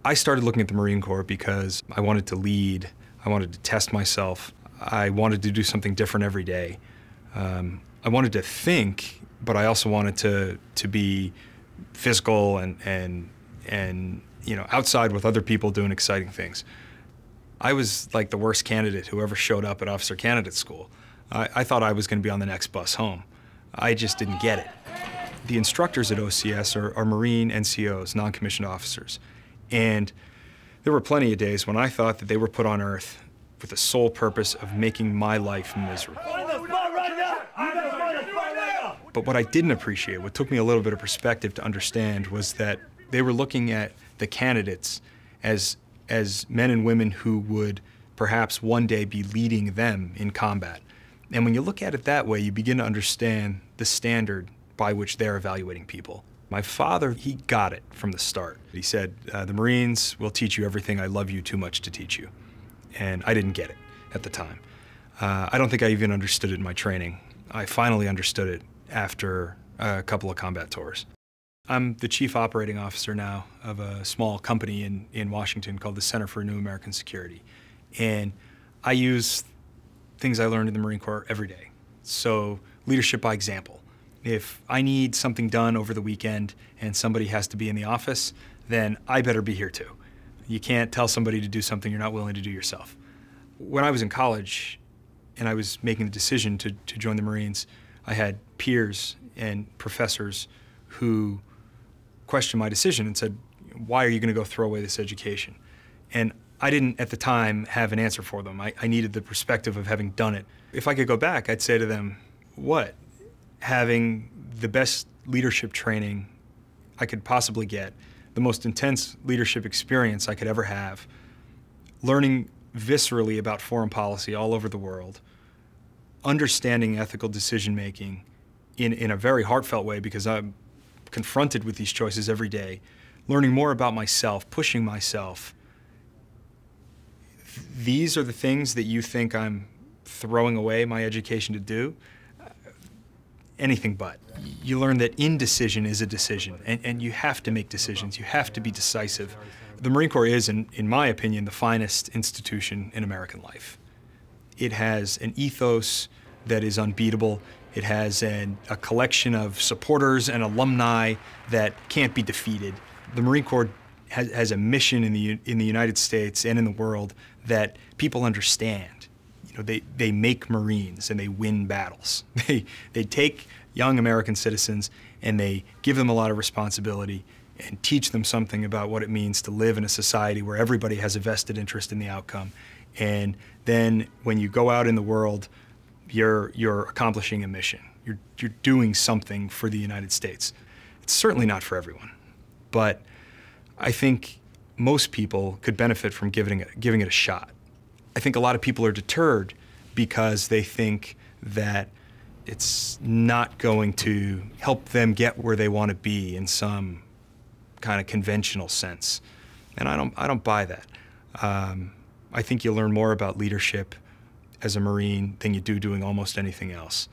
I started looking at the Marine Corps because I wanted to lead, I wanted to test myself, I wanted to do something different every day. I wanted to think, but I also wanted to be physical and you know, outside with other people doing exciting things. I was like the worst candidate who ever showed up at officer candidate school. I thought I was going to be on the next bus home. I just didn't get it. The instructors at OCS are Marine NCOs, non-commissioned officers. And there were plenty of days when I thought that they were put on earth with the sole purpose of making my life miserable. But what I didn't appreciate, what took me a little bit of perspective to understand, was that they were looking at the candidates as men and women who would perhaps one day be leading them in combat. And when you look at it that way, you begin to understand the standard by which they're evaluating people. My father, he got it from the start. He said, the Marines will teach you everything I love you too much to teach you. And I didn't get it at the time. I don't think I even understood it in my training. I finally understood it after a couple of combat tours. I'm the chief operating officer now of a small company in Washington called the Center for New American Security. And I use things I learned in the Marine Corps every day. So leadership by example. If I need something done over the weekend and somebody has to be in the office, then I better be here too. You can't tell somebody to do something you're not willing to do yourself. When I was in college and I was making the decision to join the Marines, I had peers and professors who questioned my decision and said, why are you going to go throw away this education? And I didn't at the time have an answer for them. I needed the perspective of having done it. If I could go back, I'd say to them, what? Having the best leadership training I could possibly get, the most intense leadership experience I could ever have, learning viscerally about foreign policy all over the world, understanding ethical decision-making in a very heartfelt way because I'm confronted with these choices every day, learning more about myself, pushing myself. These are the things that you think I'm throwing away my education to do? Anything but. You learn that indecision is a decision, and you have to make decisions. You have to be decisive. The Marine Corps is, in my opinion, the finest institution in American life. It has an ethos that is unbeatable. It has a collection of supporters and alumni that can't be defeated. The Marine Corps has a mission in the United States and in the world that people understand. You know, they make Marines and they win battles. They take young American citizens and they give them a lot of responsibility and teach them something about what it means to live in a society where everybody has a vested interest in the outcome. And then when you go out in the world, you're accomplishing a mission. You're doing something for the United States. It's certainly not for everyone, but I think most people could benefit from giving it a shot. I think a lot of people are deterred because they think that it's not going to help them get where they want to be in some kind of conventional sense. And I don't buy that. I think you learn more about leadership as a Marine than you do doing almost anything else.